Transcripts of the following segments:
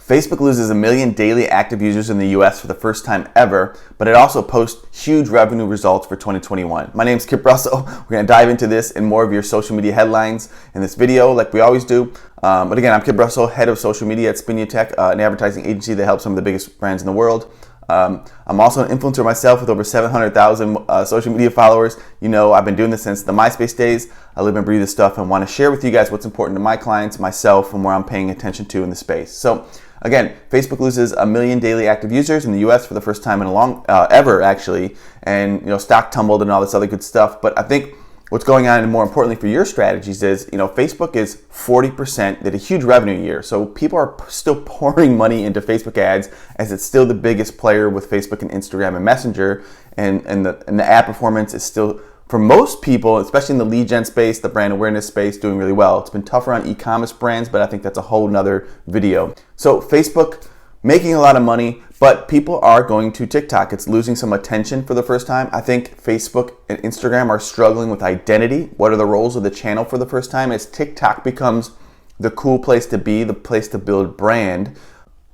Facebook loses 1 million daily active users in the US for the first time ever, but it also posts huge revenue results for 2021. My name is Kip Russell. We're going to dive into this and more of your social media headlines in this video like we always do. But again, I'm Kip Russell, head of social media at Spinutech, an advertising agency that helps some of the biggest brands in the world. I'm also an influencer myself with over 700,000 social media followers. You know, I've been doing this since the MySpace days. I live and breathe this stuff and want to share with you guys what's important to my clients, myself, and where I'm paying attention to in the space. So again, Facebook loses 1 million daily active users in the US for the first time in a long, ever actually. And, you know, stock tumbled and all this other good stuff. But I think what's going on, and more importantly for your strategies, is, you know, Facebook is 40%, did a huge revenue year. So people are still pouring money into Facebook ads as it's still the biggest player with Facebook and Instagram and Messenger. And the ad performance is still, for most people, especially in the lead gen space, the brand awareness space, doing really well. It's been tougher on e-commerce brands, but I think that's a whole nother video. So Facebook making a lot of money, but people are going to TikTok. It's losing some attention for the first time. I think Facebook and Instagram are struggling with identity. What are the roles of the channel for the first time? As TikTok becomes the cool place to be, the place to build brand,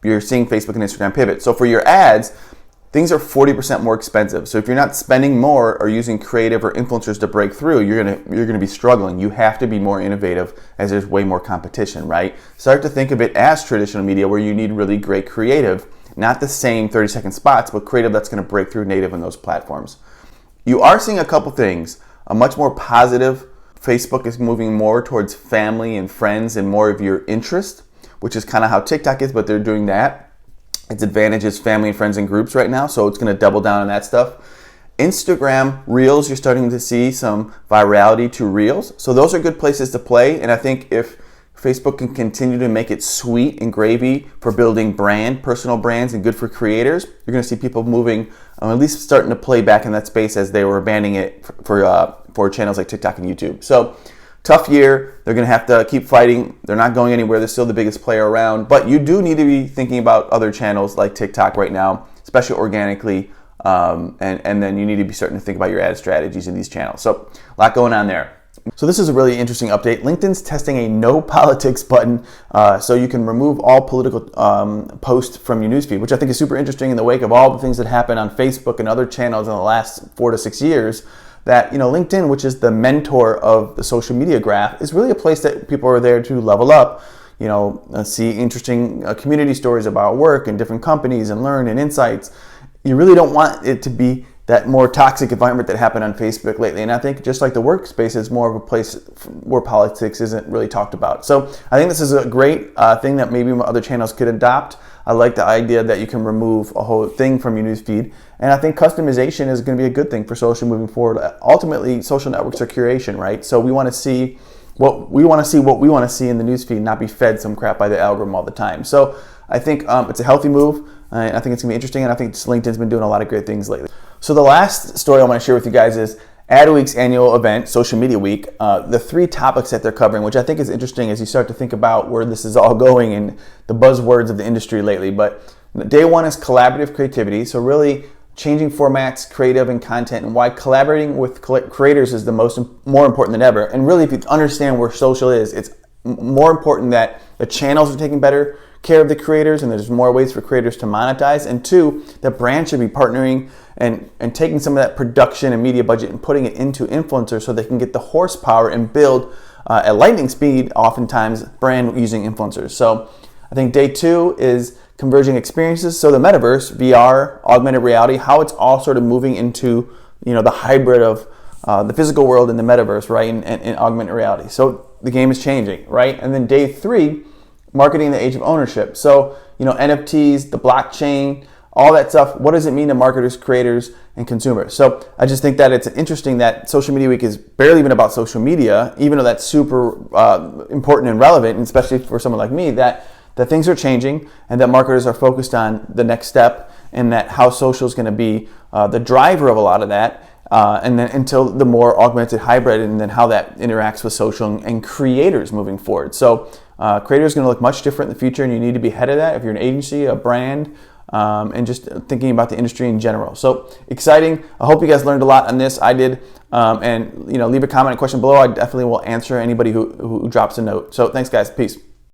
you're seeing Facebook and Instagram pivot. So for your ads, things are 40% more expensive. So if you're not spending more or using creative or influencers to break through, you're gonna be struggling. You have to be more innovative as there's way more competition, right? Start to think of it as traditional media where you need really great creative, not the same 30-second spots, but creative that's gonna break through native on those platforms. You are seeing a couple things. A much more positive, Facebook is moving more towards family and friends and more of your interest, which is kind of how TikTok is, but they're doing that. Its advantage is family and friends and groups right now, so it's going to double down on that stuff. Instagram Reels, you're starting to see some virality to Reels. So those are good places to play, and I think if Facebook can continue to make it sweet and gravy for building brand, personal brands, and good for creators, you're going to see people moving, at least starting to play back in that space as they were abandoning it for channels like TikTok and YouTube. So tough year. They're going to have to keep fighting. They're not going anywhere. They're still the biggest player around. But you do need to be thinking about other channels like TikTok right now, especially organically. And then you need to be starting to think about your ad strategies in these channels. So a lot going on there. So this is a really interesting update. LinkedIn's testing a no politics button so you can remove all political posts from your newsfeed, which I think is super interesting in the wake of all the things that happened on Facebook and other channels in the last 4 to 6 years. That, you know, LinkedIn, which is the mentor of the social media graph, is really a place that people are there to level up, you know, see interesting community stories about work and different companies and learn and insights. You really don't want it to be that more toxic environment that happened on Facebook lately. And I think just like the workspace is more of a place where politics isn't really talked about. So I think this is a great thing that maybe other channels could adopt. I like the idea that you can remove a whole thing from your newsfeed. And I think customization is going to be a good thing for social moving forward. Ultimately, social networks are curation, right? So we want to see what we want to see in the newsfeed, not be fed some crap by the algorithm all the time. So I think it's a healthy move. I think it's going to be interesting, and I think LinkedIn's been doing a lot of great things lately. So the last story I want to share with you guys is Adweek's annual event, Social Media Week, the 3 topics that they're covering, which I think is interesting as you start to think about where this is all going and the buzzwords of the industry lately. But day 1 is collaborative creativity, so really changing formats, creative, and content, and why collaborating with creators is more important than ever. And really, if you understand where social is, it's more important that the channels are taking better care of the creators and there's more ways for creators to monetize. And 2, that brands should be partnering and taking some of that production and media budget and putting it into influencers so they can get the horsepower and build at lightning speed, oftentimes, brand using influencers. So I think day 2 is converging experiences. So the metaverse, VR, augmented reality, how it's all sort of moving into, you know, the hybrid of the physical world and the metaverse, right, and augmented reality. So the game is changing, right? And then day 3, marketing in the age of ownership. So, you know, NFTs, the blockchain, all that stuff. What does it mean to marketers, creators, and consumers? So I just think that it's interesting that Social Media Week is barely even about social media, even though that's super important and relevant, and especially for someone like me, that things are changing and that marketers are focused on the next step and that how social is going to be the driver of a lot of that. And then until the more augmented hybrid and then how that interacts with social and creators moving forward. So creators are going to look much different in the future, and you need to be ahead of that if you're an agency, a brand, and just thinking about the industry in general. So exciting. I hope you guys learned a lot on this. I did. And, you know, leave a comment and question below. I definitely will answer anybody who drops a note. So thanks, guys. Peace.